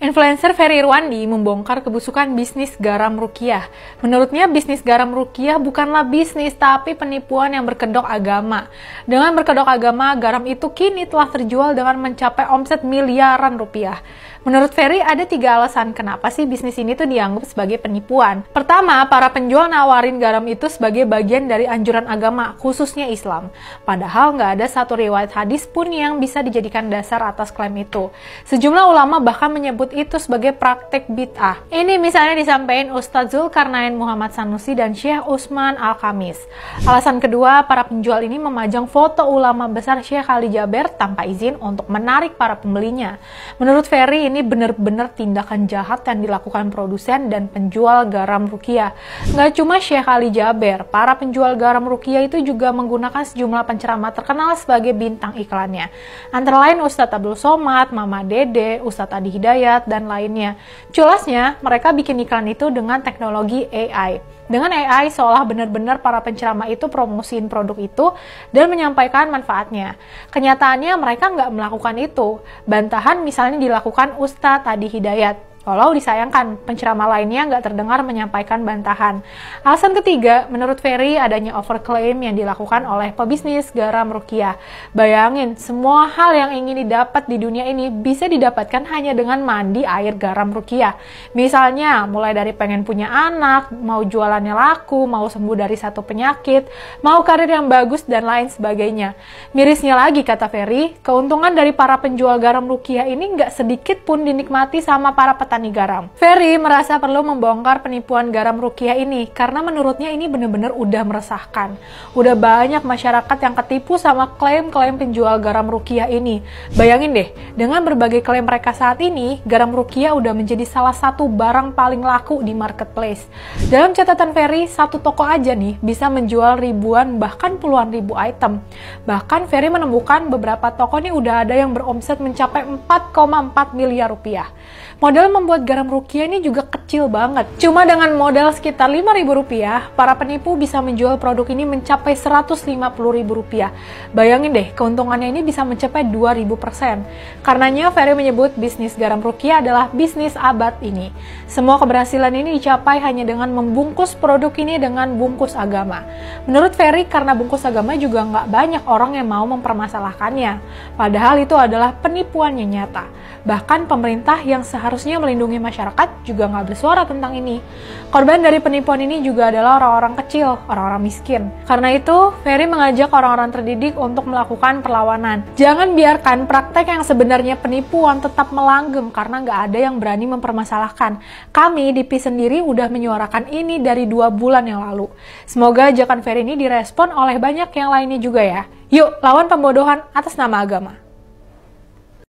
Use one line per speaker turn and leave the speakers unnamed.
Influencer Ferry Irwandi membongkar kebusukan bisnis garam ruqyah. Menurutnya bisnis garam ruqyah bukanlah bisnis tapi penipuan yang berkedok agama. Dengan berkedok agama, garam itu kini telah terjual dengan mencapai omset miliaran rupiah. Menurut Ferry ada 3 alasan kenapa sih bisnis ini tuh dianggap sebagai penipuan. Pertama, para penjual nawarin garam itu sebagai bagian dari anjuran agama, khususnya Islam. Padahal nggak ada satu riwayat hadis pun yang bisa dijadikan dasar atas klaim itu. Sejumlah ulama bahkan menyebut itu sebagai praktek bid'ah. Ini misalnya disampaikan Ustadz Zulkarnain Muhammad Sanusi dan Syekh Utsman Al-Khamis. Alasan kedua, para penjual ini memajang foto ulama besar Syekh Ali Jaber tanpa izin untuk menarik para pembelinya. Menurut Ferry, ini benar-benar tindakan jahat yang dilakukan produsen dan penjual garam ruqyah. Nggak cuma Syekh Ali Jaber, para penjual garam ruqyah itu juga menggunakan sejumlah penceramah terkenal sebagai bintang iklannya. Antara lain Ustadz Abdul Somad, Mama Dede, Ustadz Adi Hidayat, dan lainnya. Jelasnya, mereka bikin iklan itu dengan teknologi AI. Dengan AI seolah benar-benar para penceramah itu promosiin produk itu dan menyampaikan manfaatnya. Kenyataannya mereka nggak melakukan itu. Bantahan misalnya dilakukan Ustadz Adi Hidayat. Walau disayangkan, penceramah lainnya nggak terdengar menyampaikan bantahan. Alasan ketiga, menurut Ferry adanya overclaim yang dilakukan oleh pebisnis garam ruqyah. Bayangin, semua hal yang ingin didapat di dunia ini bisa didapatkan hanya dengan mandi air garam ruqyah. Misalnya, mulai dari pengen punya anak, mau jualannya laku, mau sembuh dari satu penyakit, mau karir yang bagus, dan lain sebagainya. Mirisnya lagi, kata Ferry, keuntungan dari para penjual garam ruqyah ini nggak sedikit pun dinikmati sama para petani garam. Ferry merasa perlu membongkar penipuan garam ruqyah ini karena menurutnya ini benar-benar udah meresahkan. Udah banyak masyarakat yang ketipu sama klaim-klaim penjual garam ruqyah ini. Bayangin deh, dengan berbagai klaim mereka saat ini, garam ruqyah udah menjadi salah satu barang paling laku di marketplace. Dalam catatan Ferry, satu toko aja nih bisa menjual ribuan bahkan puluhan ribu item. Bahkan Ferry menemukan beberapa toko nih udah ada yang beromset mencapai 4,4 miliar rupiah. Modal membuat garam ruqyah ini juga kecil banget. Cuma dengan modal sekitar Rp5.000, para penipu bisa menjual produk ini mencapai Rp150.000. Bayangin deh, keuntungannya ini bisa mencapai 2000%. Karenanya Ferry menyebut bisnis garam ruqyah adalah bisnis abad ini. Semua keberhasilan ini dicapai hanya dengan membungkus produk ini dengan bungkus agama. Menurut Ferry, karena bungkus agama juga nggak banyak orang yang mau mempermasalahkannya. Padahal itu adalah penipuan yang nyata. Bahkan pemerintah yang seharusnya melindungi masyarakat juga nggak bersuara tentang ini. Korban dari penipuan ini juga adalah orang-orang kecil, orang-orang miskin. Karena itu, Ferry mengajak orang-orang terdidik untuk melakukan perlawanan. Jangan biarkan praktek yang sebenarnya penipuan tetap melanggeng karena nggak ada yang berani mempermasalahkan. Kami di PI sendiri udah menyuarakan ini dari 2 bulan yang lalu. Semoga ajakan Ferry ini direspon oleh banyak yang lainnya juga ya. Yuk, lawan pembodohan atas nama agama.